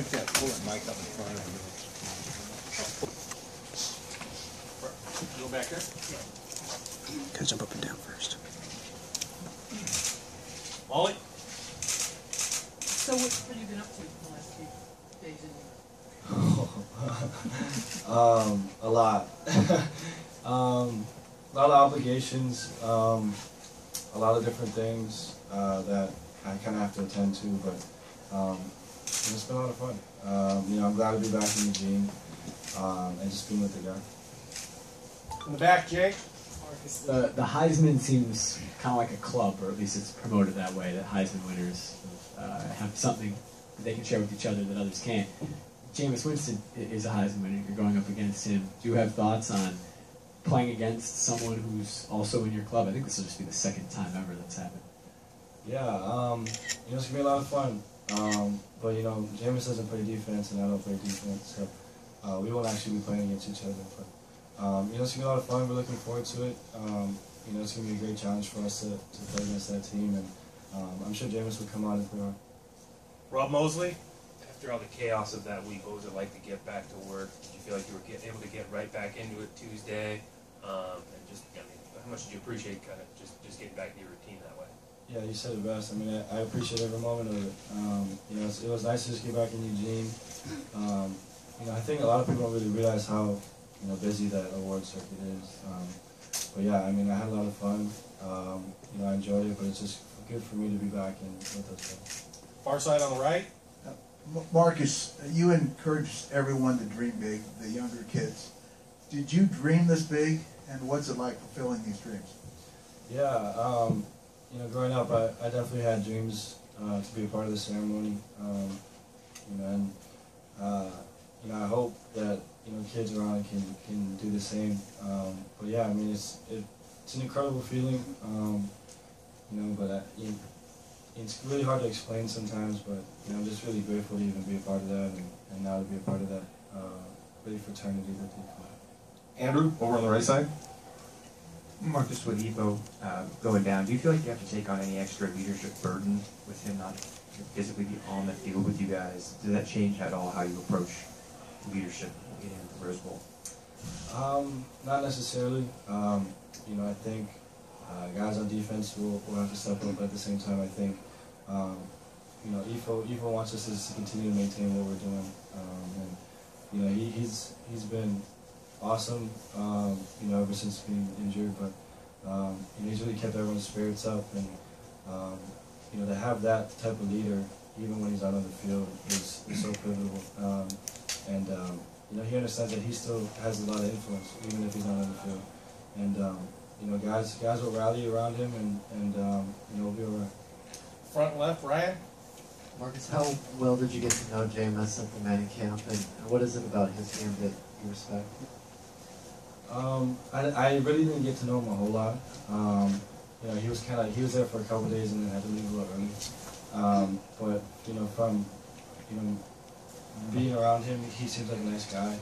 pull that mic up in front of you. Go back there? Yeah. Gotta jump up and down first. Molly? So what have you been up to the last few days in A lot. A lot of obligations, a lot of different things that I kind of have to attend to, but it's been a lot of fun. I'm glad to be back in Eugene and just being with the guy. In the back, Jake? Marcus, the Heisman seems kind of like a club, or at least it's promoted that way, that Heisman winners have something that they can share with each other that others can't. Jameis Winston is a Heisman winner. You're going up against him. Do you have thoughts on playing against someone who's also in your club? I think this will just be the second time ever that's happened. Yeah, it's going to be a lot of fun. But, Jameis doesn't play defense and I don't play defense, so we won't actually be playing against each other. But, it's going to be a lot of fun. We're looking forward to it. It's going to be a great challenge for us to play against that team, and I'm sure Jameis will come on if we are. Rob Mosley? After all the chaos of that week, what was it like to get back to work? Did you feel like you were able to get right back into it Tuesday? And just, how much did you appreciate kind of just getting back to your routine that way? Yeah, you said it best. I appreciate every moment of it. It was nice to just get back in Eugene. I think a lot of people don't really realize how busy that award circuit is. But yeah, I had a lot of fun. I enjoyed it, but it's just good for me to be back in with us guys. Far side on the right? Marcus, you encourage everyone to dream big, the younger kids. Did you dream this big, and what's it like fulfilling these dreams? Yeah, growing up, I definitely had dreams to be a part of the ceremony, I hope that kids around can do the same. But yeah, it's an incredible feeling, but it's really hard to explain sometimes. But I'm just really grateful to even be a part of that, and now to be a part of that really fraternity with you. Andrew, over on the right side. Marcus, with Evo going down, do you feel like you have to take on any extra leadership burden with him not physically be on the field with you guys? Does that change at all how you approach leadership in the Rose Bowl? Not necessarily. I think guys on defense will have to step up. At the same time, I think Ifo wants us to continue to maintain what we're doing, and he's been awesome, ever since being injured, but he's really kept everyone's spirits up, and to have that type of leader, even when he's out on the field, is so pivotal. He understands that he still has a lot of influence, even if he's not on the field. And guys will rally around him, and we'll be all right. Front left, Ryan. Marcus, how well did you get to know Jameis at the Manning camp, and what is it about his game that you respect? I really didn't get to know him a whole lot. He was there for a couple of days and then had to leave a little early. But from being around him, he seems like a nice guy.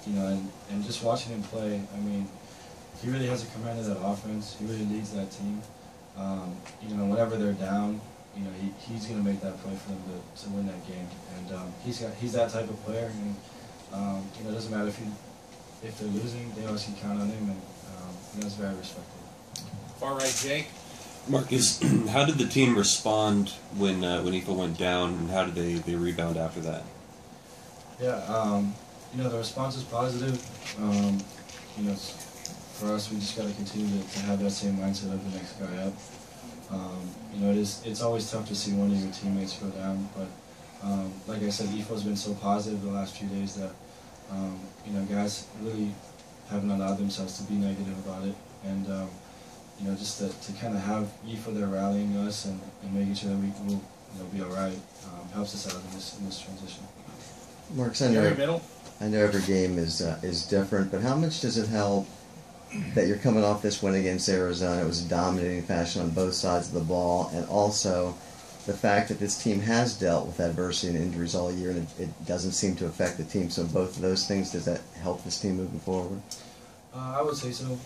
And just watching him play, he really has a command of that offense. He really leads that team. Whenever they're down, he's going to make that play for them to win that game. And he's that type of player. And it doesn't matter if they're losing, they always can count on him, and that's very respected. Far right, Jake. Marcus, how did the team respond when Ifo went down, and how did they rebound after that? Yeah, the response is positive. For us, we just got to continue to have that same mindset of the next guy up. It's always tough to see one of your teammates go down, but like I said, Ifo's been so positive the last few days that guys really haven't allowed themselves to be negative about it, and just to kind of have Ifo there rallying us and making sure that we will be all right helps us out in this transition. Marcus, I know every game is different, but how much does it help that you're coming off this win against Arizona? It was a dominating fashion on both sides of the ball, and also the fact that this team has dealt with adversity and injuries all year, and it doesn't seem to affect the team. So both of those things, does that help this team moving forward? I would say so.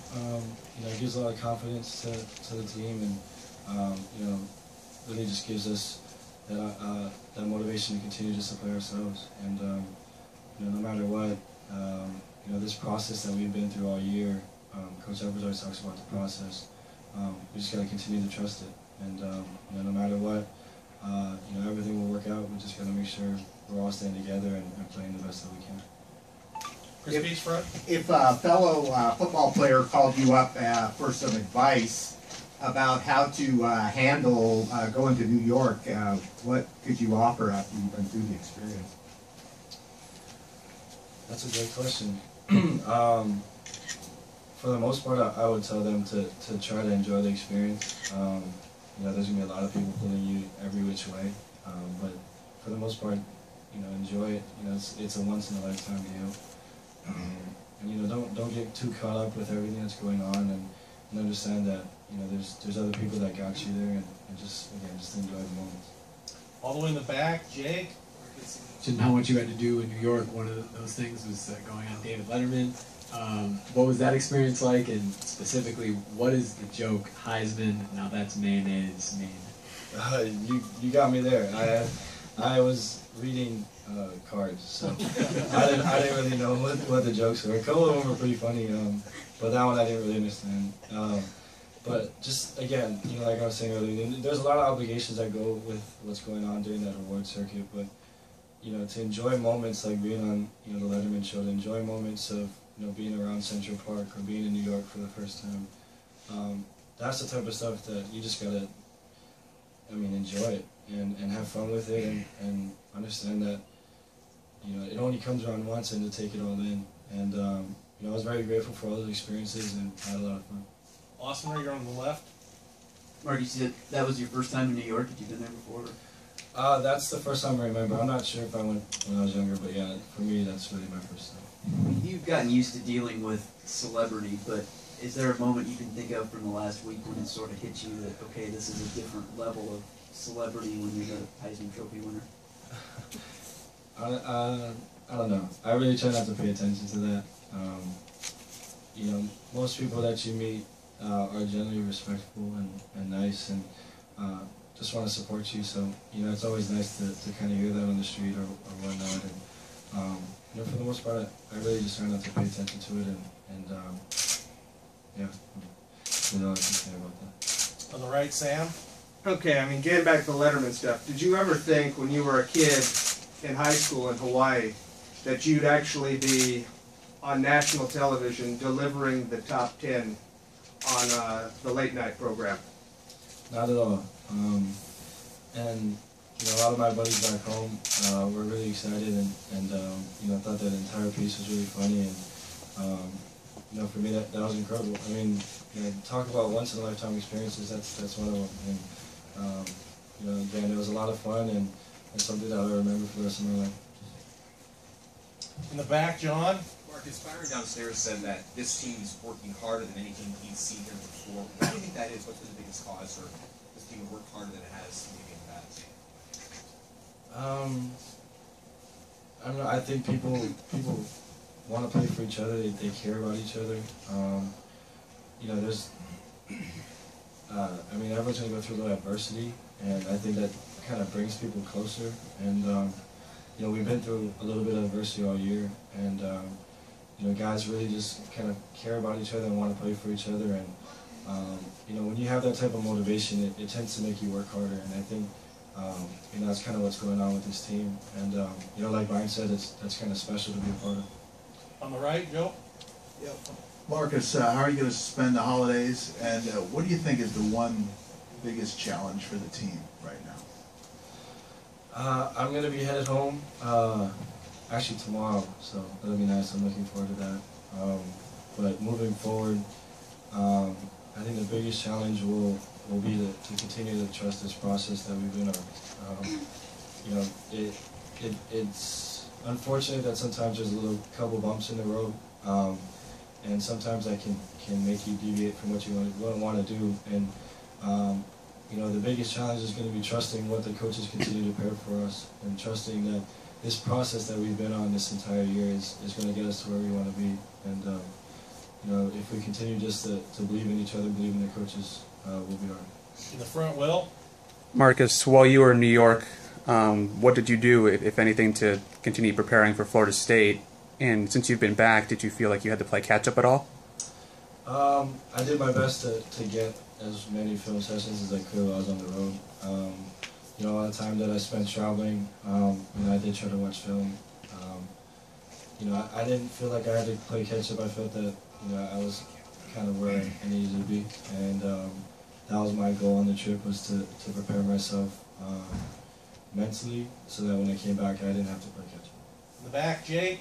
It gives a lot of confidence to the team, and really just gives us that motivation to continue just to play ourselves. And you know, no matter what, you know, this process that we've been through all year, Coach Evers always talks about the process. We just got to continue to trust it. And you know, no matter what, you know, everything will work out. We just got to make sure we're all staying together and playing the best that we can. Chris Beach front. If a fellow football player called you up for some advice about how to handle going to New York, what could you offer after you've been through the experience? That's a great question. For the most part, I would tell them to try to enjoy the experience. You know, there's going to be a lot of people pulling you every which way, but for the most part, you know, enjoy it. You know, it's a once-in-a-lifetime deal. And you know, don't get too caught up with everything that's going on, and understand that, you know, there's other people that got you there, and just enjoy the moments. All the way in the back, Jake. Mentioned how much you had to do in New York. One of those things was going on David Letterman. What was that experience like, and specifically, what is the joke Heisman? Now that's mayonnaise mean? You got me there. I was reading cards, so I didn't really know what the jokes were. A couple of them were pretty funny, but that one I didn't really understand. But just again, you know, like I was saying earlier, there's a lot of obligations that go with what's going on during that award circuit. But you know, to enjoy moments like being on, you know, the Letterman show, to enjoy moments of, you know, being around Central Park or being in New York for the first time, that's the type of stuff that you just gotta, I mean, enjoy it and have fun with it, and understand that, you know, it only comes around once, and to take it all in. And you know, I was very grateful for all those experiences, and I had a lot of fun. Austin, you're on the left. Mark, you said that was your first time in New York. Had you been there before? That's the first time I remember. I'm not sure if I went when I was younger, but yeah, for me, that's really my first time. You've gotten used to dealing with celebrity, but is there a moment you can think of from the last week when it sort of hit you that, okay, this is a different level of celebrity when you're the Heisman Trophy winner? I don't know. I really try not to pay attention to that. You know, most people that you meet are generally respectful and nice, and just want to support you. So, you know, it's always nice to kind of hear that on the street or whatnot. And you know, for the most part, I really just try not to pay attention to it, and yeah, you know, I can say about that. On the right, Sam. Okay, I mean, getting back to the Letterman stuff, did you ever think when you were a kid in high school in Hawaii that you'd actually be on national television delivering the top 10 on the late night program? Not at all. And you know, a lot of my buddies back home were really excited, and you know, thought that entire piece was really funny, and you know, for me that was incredible. I mean, you know, talk about once in a lifetime experiences. That's one of them. And you know, again, it was a lot of fun, and something that I'll remember for the rest of my life. In the back, John. Marcus, Byron downstairs said that this team is working harder than anything he's seen here before. What do you think that is? What's been the biggest cause for this team to work harder than it has maybe in the past? I don't know. I think people want to play for each other. They care about each other. You know, there's. I mean, everyone's gonna go through a little adversity, and I think that kind of brings people closer. And you know, we've been through a little bit of adversity all year, and you know, guys really just kind of care about each other and want to play for each other. And you know, when you have that type of motivation, it tends to make you work harder. And I think you know, that's kind of what's going on with this team. And you know, like Brian said, that's kind of special to be a part of. On the right, Joe. Yep. Marcus, how are you going to spend the holidays, and what do you think is the one biggest challenge for the team right now? I'm going to be headed home actually tomorrow, so that'll be nice. I'm looking forward to that. But moving forward, I think the biggest challenge will be to continue to trust this process that we've been on. You know, it's unfortunate that sometimes there's a couple bumps in the road. And sometimes that can make you deviate from what you want to do. And you know, the biggest challenge is going to be trusting what the coaches continue to prepare for us, and trusting that this process that we've been on this entire year is going to get us to where we want to be. And you know, if we continue just to believe in each other, believe in the coaches, we'll be all right. In the front, Will. Marcus, while you were in New York, what did you do, if anything, to continue preparing for Florida State? And since you've been back, did you feel like you had to play catch-up at all? I did my best to get as many film sessions as I could while I was on the road. You know, all the time that I spent traveling, you know, I did try to watch film. You know, I didn't feel like I had to play catch-up. I felt that, you know, I was kind of where I needed to be. And that was my goal on the trip, was to prepare myself mentally so that when I came back, I didn't have to play catch-up. In the back, Jake.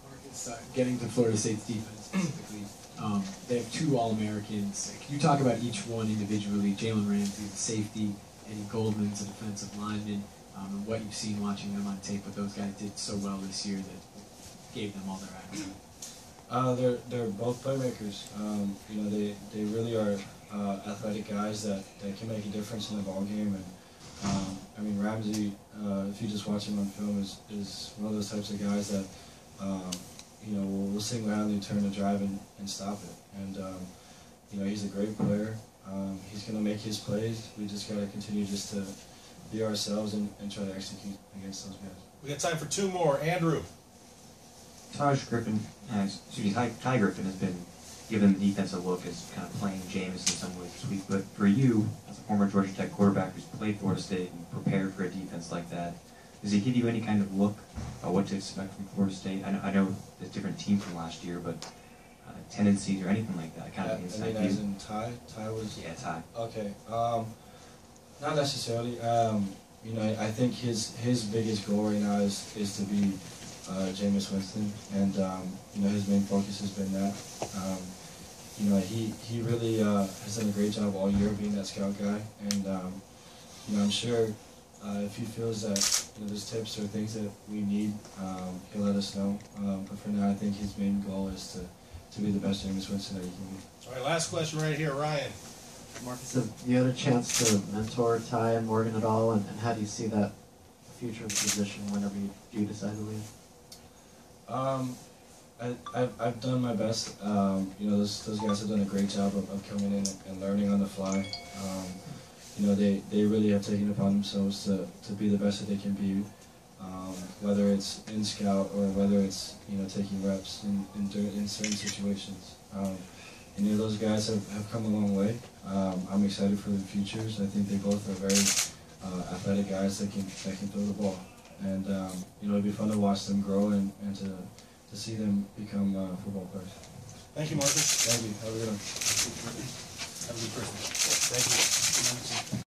Marcus, getting to Florida State's defense specifically, they have 2 All-Americans. Can you talk about each one individually? Jalen Ramsey, the safety, Eddie Goldman's a defensive lineman, and what you've seen watching them on tape, what those guys did so well this year that gave them all their accolades. They're both playmakers. You know, they really are athletic guys that can make a difference in the ball game. And I mean, Ramsey, if you just watch him on film, is one of those types of guys that you know, will single-handedly turn the drive and stop it. And you know, he's a great player. He's going to make his plays. We just got to continue just to be ourselves and try to execute against those guys. We got time for 2 more. Andrew. Ty Griffin has been given the defensive look as kind of playing Jameis in some ways this week. But for you, as a former Georgia Tech quarterback who's played Florida State and prepared for a defense like that, does he give you any kind of look about what to expect from Florida State? I know it's a different team from last year, but tendencies or anything like that, kind of inside view. As in Ty? Ty was... Yeah, Ty. Okay. Not necessarily. You know, I think his biggest goal right now is to be Jameis Winston, and you know, his main focus has been that. You know, he really has done a great job all year being that scout guy, and you know, I'm sure if he feels that, you know, there's tips or things that we need, he'll let us know. But for now, I think his main goal is to be the best Jameis Winston that he can be. All right, last question right here, Ryan. Marcus, have you had a chance to mentor Ty and Morgan at all, and how do you see that future of the position whenever you do decide to leave? I've done my best. You know, those guys have done a great job of coming in and learning on the fly. You know, they really have taken it upon themselves to be the best that they can be, whether it's in scout or whether it's, you know, taking reps in certain situations. And you know, those guys have come a long way. I'm excited for the futures. I think they both are very athletic guys that can throw the ball. And you know, it'd be fun to watch them grow and to see them become football players. Thank you, Marcus. Thank you. Have a good one. Have a good Christmas. Thank you.